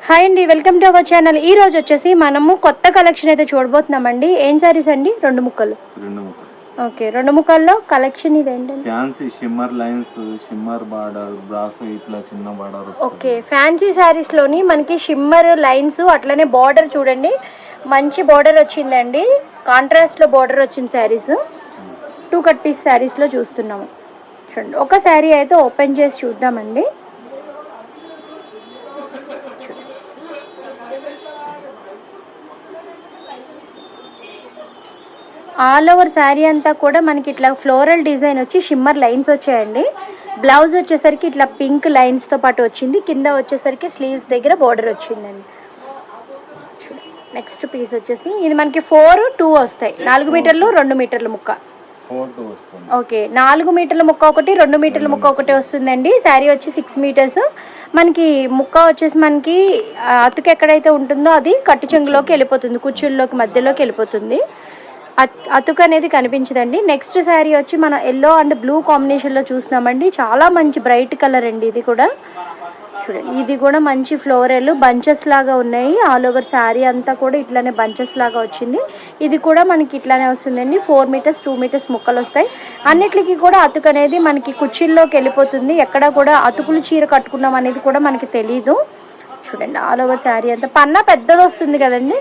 Hi అండి, welcome to our channel. ఈ రోజు వచ్చేసి మనము కొత్త కలెక్షన్ అయితే చూడబోతున్నామండి. ఏం సారీస్ అండి? రెండు ముక్కలు. ఓకే, రెండు ముక్కల్లో కలెక్షన్ ఇదేంటండి? Fancy shimmer lines, shimmer border, brasso ఇట్లా చిన్న బార్డర్. ఓకే, ఫ్యాన్సీ సారీస్ లోని మనకి షిమ్మర్ లైన్స్ అట్లనే బార్డర్ చూడండి, మంచి బార్డర్ వచ్చిందండి. కాంట్రాస్ట్ లో బార్డర్ వచ్చింది సారీస్. 2 కట్ పీస్ సారీస్ లో చూస్తున్నాము. చూడండి, ఒక శారీ అయితే ఓపెన్ చేసి చూద్దామండి. ఆల్ ఓవర్ శారీ అంతా కూడా మనకి ఇట్లా ఫ్లోరల్ డిజైన్ వచ్చి షిమ్మర్ లైన్స్ వచ్చాయండి. బ్లౌజ్ వచ్చేసరికి ఇట్లా పింక్ లైన్స్తో పాటు వచ్చింది. కింద వచ్చేసరికి స్లీవ్స్ దగ్గర బార్డర్ వచ్చిందండి. నెక్స్ట్ పీస్ వచ్చేసి ఇది మనకి 4-2 వస్తాయి. 4 మీటర్లు 2 మీటర్ల ముక్క. ఓకే, 4 మీటర్ల ముక్క ఒకటి, 2 మీటర్ల ముక్క ఒకటి వస్తుందండి. శారీ వచ్చి 6 మీటర్స్. మనకి ముక్క వచ్చేసి మనకి అతుకు ఎక్కడైతే ఉంటుందో అది కట్టు చెంగులోకి వెళ్ళిపోతుంది, కుచ్చుల్లోకి మధ్యలోకి వెళ్ళిపోతుంది. అతుకు అనేది కనిపించదండి. నెక్స్ట్ శారీ వచ్చి మన ఎల్లో అండ్ బ్లూ కాంబినేషన్లో చూస్తున్నామండి. చాలా మంచి బ్రైట్ కలర్ అండి. ఇది కూడా చూడండి, ఇది కూడా మంచి ఫ్లోరల్ బంచెస్ లాగా ఉన్నాయి. ఆల్ ఓవర్ శారీ అంతా కూడా ఇట్లానే బంచెస్ లాగా వచ్చింది. ఇది కూడా మనకి ఇట్లానే వస్తుందండి. 4 మీటర్స్ 2 మీటర్స్ ముక్కలు వస్తాయి. అన్నిటికీ కూడా అతుకు అనేది మనకి కుర్చీల్లోకి వెళ్ళిపోతుంది. ఎక్కడ కూడా అతుకులు చీర కట్టుకున్నాం అనేది కూడా మనకి తెలీదు. చూడండి, ఆల్ ఓవర్ శారీ అంతా పన్నా పెద్దది వస్తుంది కదండి.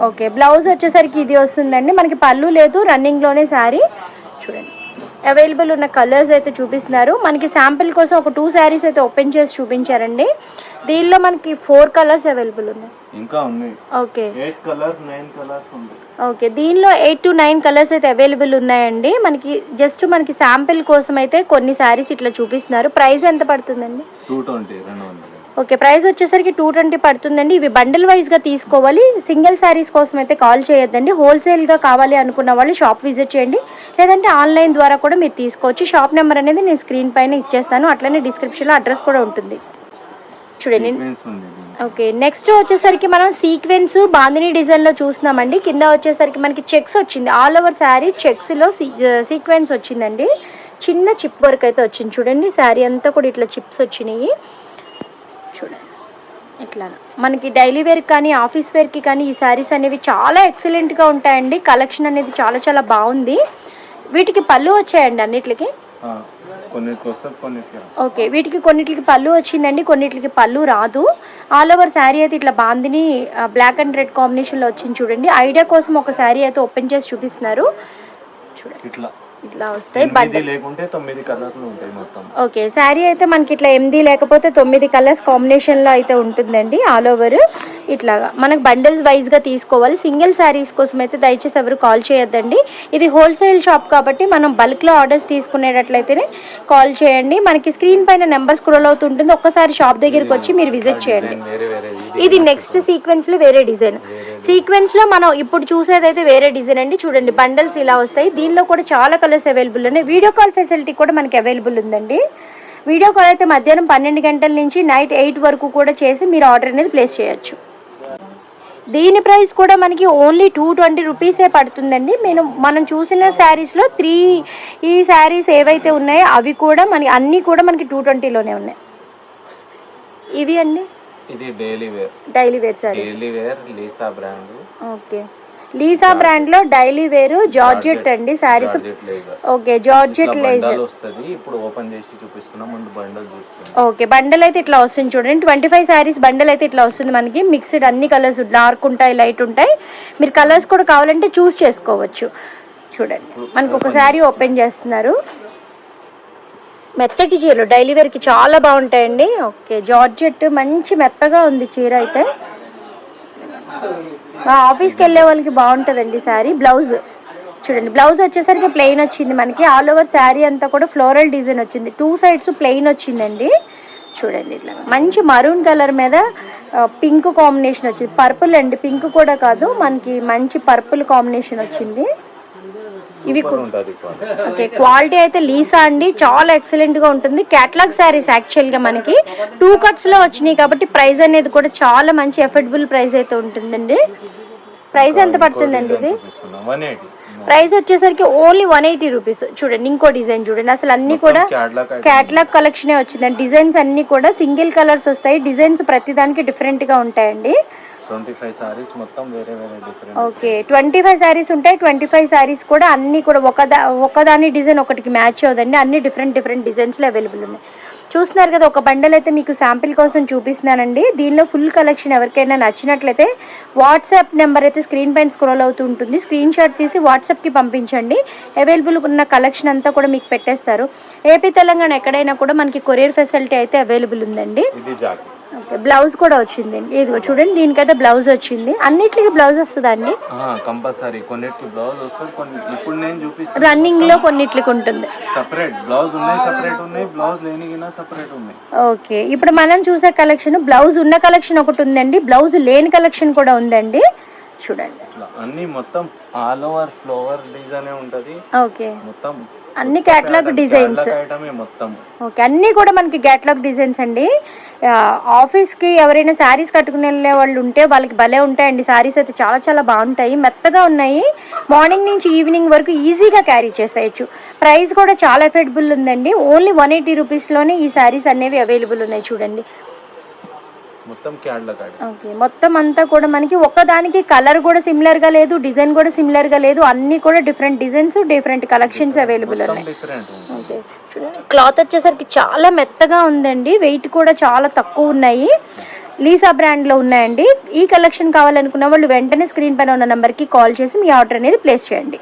ఓకే, బ్లౌజ్ వచ్చేసరికి ఇది వస్తుందండి. మనకి పళ్ళు లేదు, రన్నింగ్లోనే శారీ. చూడండి, అవైలబుల్ ఉన్న కలర్స్ అయితే చూపిస్తున్నారు. మనకి శాంపిల్ కోసం ఒక 2 శారీస్ అయితే ఓపెన్ చేసి చూపించారండి. దీనిలో మనకి 4 కలర్స్ అవైలబుల్ ఉన్నాయి. ఇంకా ఉన్నాయి. ఓకే, 8 కలర్స్ 9 కలర్స్ ఉన్నాయి. ఓకే, దీనిలో 8 to 9 కలర్స్ అయితే అవైలబుల్ ఉన్నాయండి. మనకి జస్ట్ మనకి శాంపిల్ కోసం అయితే కొన్ని శారీస్ ఇట్లా చూపిస్తున్నారు. ప్రైస్ ఎంత పడుతుందండి? 220. ఓకే, ప్రైస్ వచ్చేసరికి 220 పడుతుందండి. ఇవి బండిల్ వైజ్గా తీసుకోవాలి. సింగిల్ శారీస్ కోసం అయితే కాల్ చేయొద్దండి. హోల్సేల్గా కావాలి అనుకున్న వాళ్ళు షాప్ విజిట్ చేయండి, లేదంటే ఆన్లైన్ ద్వారా కూడా మీరు తీసుకోవచ్చు. షాప్ నెంబర్ అనేది నేను స్క్రీన్ పైన ఇచ్చేస్తాను, అట్లనే డిస్క్రిప్షన్లో అడ్రస్ కూడా ఉంటుంది. చూడండి. ఓకే, నెక్స్ట్ వచ్చేసరికి మనం సీక్వెన్స్ బాందిని డిజైన్లో చూస్తున్నామండి. కింద వచ్చేసరికి మనకి చెక్స్ వచ్చింది. ఆల్ ఓవర్ శారీ చెక్స్లో సీక్వెన్స్ వచ్చిందండి. చిన్న చిప్ వర్క్ అయితే వచ్చింది. చూడండి, శారీ అంతా కూడా ఇట్లా చిప్స్ వచ్చినాయి. చూడండి, ఇట్లా మనకి డైలీ వేర్ కానీ ఆఫీస్ వేర్కి కానీ ఈ శారీస్ అనేవి చాలా ఎక్సలెంట్గా ఉంటాయండి. కలెక్షన్ అనేది చాలా చాలా బాగుంది. వీటికి పళ్ళు వచ్చాయండి అన్నిటికి. ఓకే, వీటికి కొన్నిటికి పళ్ళు వచ్చిందండి, కొన్నిటికి పళ్ళు రాదు. ఆల్ ఓవర్ శారీ అయితే ఇట్లా బాందిని బ్లాక్ అండ్ రెడ్ కాంబినేషన్లో వచ్చింది. చూడండి, ఐడియా కోసం ఒక శారీ అయితే ఓపెన్ చేసి చూపిస్తున్నారు. చూడండి, ఇట్లా వస్తాయి. ఓకే, శారీ అయితే మనకి ఇట్లా 8 లేకపోతే 9 కలర్స్ కాంబినేషన్లో అయితే ఉంటుందండి. ఆల్ ఓవర్ ఇట్లాగా మనకు బండిల్స్ వైజ్గా తీసుకోవాలి. సింగిల్ శారీస్ కోసం అయితే దయచేసి ఎవరు కాల్ చేయొద్దండి. ఇది హోల్సేల్ షాప్ కాబట్టి మనం బల్క్లో ఆర్డర్స్ తీసుకునేటట్లయితేనే కాల్ చేయండి. మనకి స్క్రీన్ పైన నెంబర్ స్క్రోల్ అవుతుంటుంది. ఒక్కసారి షాప్ దగ్గరికి వచ్చి మీరు విజిట్ చేయండి. ఇది నెక్స్ట్ సీక్వెన్స్లో వేరే డిజైన్. సీక్వెన్స్లో మనం ఇప్పుడు చూసేదైతే వేరే డిజైన్ అండి. చూడండి, బండిల్స్ ఇలా వస్తాయి. దీనిలో కూడా చాలా కలర్స్ అవైలబుల్ ఉన్నాయి. వీడియో కాల్ ఫెసిలిటీ కూడా మనకి అవైలబుల్ ఉందండి. వీడియో కాల్ అయితే మధ్యాహ్నం 12 గంటల నుంచి నైట్ 8 వరకు కూడా చేసి మీరు ఆర్డర్ అనేది ప్లేస్ చేయొచ్చు. దీని ప్రైస్ కూడా మనకి ఓన్లీ 220 రూపీసే పడుతుందండి. మనం చూసిన శారీస్లో 3 ఈ శారీస్ ఏవైతే ఉన్నాయో అవి కూడా మనకి అన్నీ కూడా మనకి 220లోనే ఉన్నాయి. ఇవి అండి, ఇది daily wear saris. Lisa brand. Okay, Lisa brand లో డైలీ వేర్ జార్జెట్ అండి శారీస్. ఓకే, జార్జెట్ లేజర్ వస్తది. ఇప్పుడు ఓపెన్ చేసి చూపిస్తున్నాం. ముందు బండల్ చూపిస్తాం. ఓకే, బండల్ అయితే ఇట్లా వస్తుంది. చూడండి, 25 శారీస్ బండల్ అయితే ఇట్లా వస్తుంది మనకి. మిక్స్డ్ అన్ని కలర్స్, డార్క్ ఉంటాయి, లైట్ ఉంటాయి. మీరు కలర్స్ కూడా కావాలంటే చూస్ చేసుకోవచ్చు. చూడండి, మనకు ఒక శారీ ఓపెన్ చేస్తున్నారు. మెత్తటి చీరలు డైలీ వేర్కి చాలా బాగుంటాయండి. ఓకే, జార్జెట్ మంచి మెత్తగా ఉంది చీర అయితే. మా ఆఫీస్కి వెళ్ళే వాళ్ళకి బాగుంటుందండి శారీ. బ్లౌజ్ చూడండి, బ్లౌజ్ వచ్చేసరికి ప్లెయిన్ వచ్చింది మనకి. ఆల్ ఓవర్ శారీ అంతా కూడా ఫ్లోరల్ డిజైన్ వచ్చింది. 2 సైడ్స్ ప్లెయిన్ వచ్చిందండి. చూడండి, ఇట్లా మంచి మరూన్ కలర్ మీద పింక్ కాంబినేషన్ వచ్చింది. పర్పుల్ అండి, పింక్ కూడా కాదు, మనకి మంచి పర్పుల్ కాంబినేషన్ వచ్చింది. ఇవి ఓకే, క్వాలిటీ అయితే లీసా అండి, చాలా ఎక్సలెంట్గా ఉంటుంది. క్యాటలాగ్ శారీస్ యాక్చువల్గా మనకి 2 కట్స్లో వచ్చినాయి కాబట్టి ప్రైస్ అనేది కూడా చాలా మంచి ఎఫర్డబుల్ ప్రైస్ అయితే ఉంటుందండి. ప్రైస్ ఎంత పడుతుందండి ఇది? 180. ప్రైస్ వచ్చేసరికి ఓన్లీ 180 రూపీస్. చూడండి ఇంకో డిజైన్ చూడండి, అసలు అన్ని కూడా క్యాట్లాగ్ కలెక్షనే వచ్చిందండి. డిజైన్స్ అన్ని కూడా సింగిల్ కలర్స్ వస్తాయి, డిజైన్స్ ప్రతిదానికి డిఫరెంట్ గా ఉంటాయండి. 25 సారీస్ మొత్తం వేరే వేరే డిఫరెంట్. ఓకే 25 సారీస్ ఉంటాయి. 25 సారీస్ కూడా అన్ని కూడా ఒకదాని డిజైన్ ఒకటికి మ్యాచ్ అవుదండి, అన్ని డిఫరెంట్ డిజైన్స్లో అవైలబుల్ ఉన్నాయి. చూస్తున్నారు కదా, ఒక బండల్ అయితే మీకు శాంపిల్ కోసం చూపిస్తున్నానండి. దీనిలో ఫుల్ కలెక్షన్ ఎవరికైనా నచ్చినట్లయితే వాట్సాప్ నెంబర్ అయితే స్క్రీన్ పైన స్క్రోల్ అవుతూ ఉంటుంది, స్క్రీన్ షాట్ తీసి వాట్సాప్కి పంపించండి. అవైలబుల్ ఉన్న కలెక్షన్ అంతా కూడా మీకు పెట్టేస్తారు. ఏపీ తెలంగాణ ఎక్కడైనా కూడా మనకి కొరియర్ ఫెసిలిటీ అయితే అవైలబుల్ ఉందండి. ఓకే బ్లౌజ్ కూడా వచ్చిందండి, ఇదిగో చూడండి దీనికైతే బ్లౌజ్ వచ్చింది. అన్నిటికీ బ్లౌజ్ వస్తుందా అండి? కంపల్సరీ కొన్నిటికి బ్లౌజ్ వస్తుంది, కొన్ని ఇప్పుడు నేను చూపిస్తాను రన్నింగ్ లో కొన్నిటికి ఉంటుంది. సెపరేట్ బ్లౌజ్ ఉన్నాయి, సెపరేట్ ఉన్నాయి, బ్లౌజ్ లేనిగినా సెపరేట్ ఉన్నాయి. ఓకే ఇప్పుడు మనం చూసే కలెక్షన్ బ్లౌజ్ ఉన్న కలెక్షన్ ఒకటి ఉందండి, బ్లౌజ్ లేని కలెక్షన్ కూడా ఉందండి. చూడండి అన్ని మొత్తం ఆల్ ఓవర్ ఫ్లవర్ డిజైన్ ఉంటది. ఓకే మొత్తం అన్ని క్యాటలాగ్ డిజైన్స్ మొత్తం. ఓకే అన్నీ కూడా మనకి క్యాటలాగ్ డిజైన్స్ అండి. ఆఫీస్కి ఎవరైనా శారీస్ కట్టుకుని వెళ్ళే వాళ్ళు ఉంటే వాళ్ళకి భలే ఉంటాయండి. శారీస్ అయితే చాలా చాలా బాగుంటాయి, మెత్తగా ఉన్నాయి. మార్నింగ్ నుంచి ఈవినింగ్ వరకు ఈజీగా క్యారీ చేసేయచ్చు. ప్రైస్ కూడా చాలా ఎఫర్డబుల్ ఉందండి. ఓన్లీ 180 రూపీస్లోనే ఈ శారీస్ అనేవి అవైలబుల్ ఉన్నాయి. చూడండి మొత్తం క్యాటలాగ్. ఓకే మొత్తం అంతా కూడా మనకి ఒక్కదానికి కలర్ కూడా సిమిలర్గా లేదు, డిజైన్ కూడా సిమిలర్గా లేదు, అన్నీ కూడా different designs different collections available ఉన్నాయి. ఓకే చూడండి క్లాత్ వచ్చేసరికి చాలా మెత్తగా ఉందండి, వెయిట్ కూడా చాలా తక్కువ ఉన్నాయి. లీసా బ్రాండ్లో ఉన్నాయండి. ఈ కలెక్షన్ కావాలనుకున్న వాళ్ళు వెంటనే స్క్రీన్ పైన ఉన్న నెంబర్కి కాల్ చేసి మీ ఆర్డర్ అనేది ప్లేస్ చేయండి.